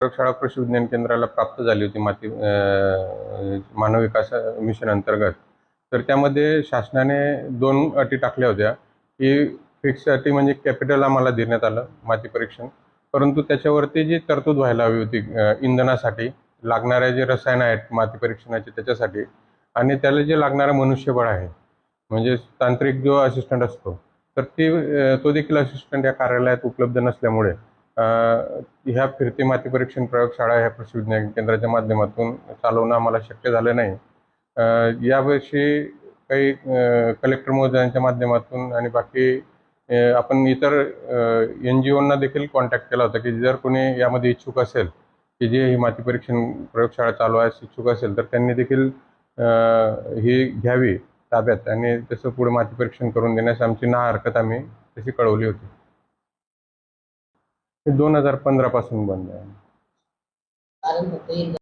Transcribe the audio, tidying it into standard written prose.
प्रयोगशाळा कृषी विज्ञान केंद्राला प्राप्त झाली होती मानव विकास मिशन अंतर्गत. तर त्यामध्ये शासनाने 2 अटी टाकल्या होत्या की फिक्स अटी म्हणजे कॅपिटल आम्हाला देण्यात आलं माती परीक्षण, परंतु त्याच्यावरती जी तरतूद व्हायला हवी होती इंधनासाठी लागणारे जे रसायन आहेत माती परीक्षणाचे त्याच्यासाठी, आणि त्याला जे लागणारं मनुष्यबळ आहे म्हणजे तांत्रिक जो असिस्टंट असतो, तर तो देखील असिस्टंट या कार्यालयात उपलब्ध नसल्यामुळे ह्या फिरती माती परीक्षण प्रयोगशाळा ह्या कृषी विज्ञान केंद्राच्या माध्यमातून चालवणं आम्हाला शक्य झालं नाही. यावर्षी काही कलेक्टर महोदयांच्या माध्यमातून आणि बाकी आपण इतर NGOंना देखील कॉन्टॅक्ट केला होता की जर कोणी यामध्ये इच्छुक असेल की जे ही माती परीक्षण प्रयोगशाळा चालवायस इच्छुक असेल तर त्यांनी देखील ही घ्यावी ताब्यात आणि तसं पुढे माती परीक्षण करून देण्यास आमची ना हरकत आम्ही तशी कळवली होती. 2015 पासून बंद आहे.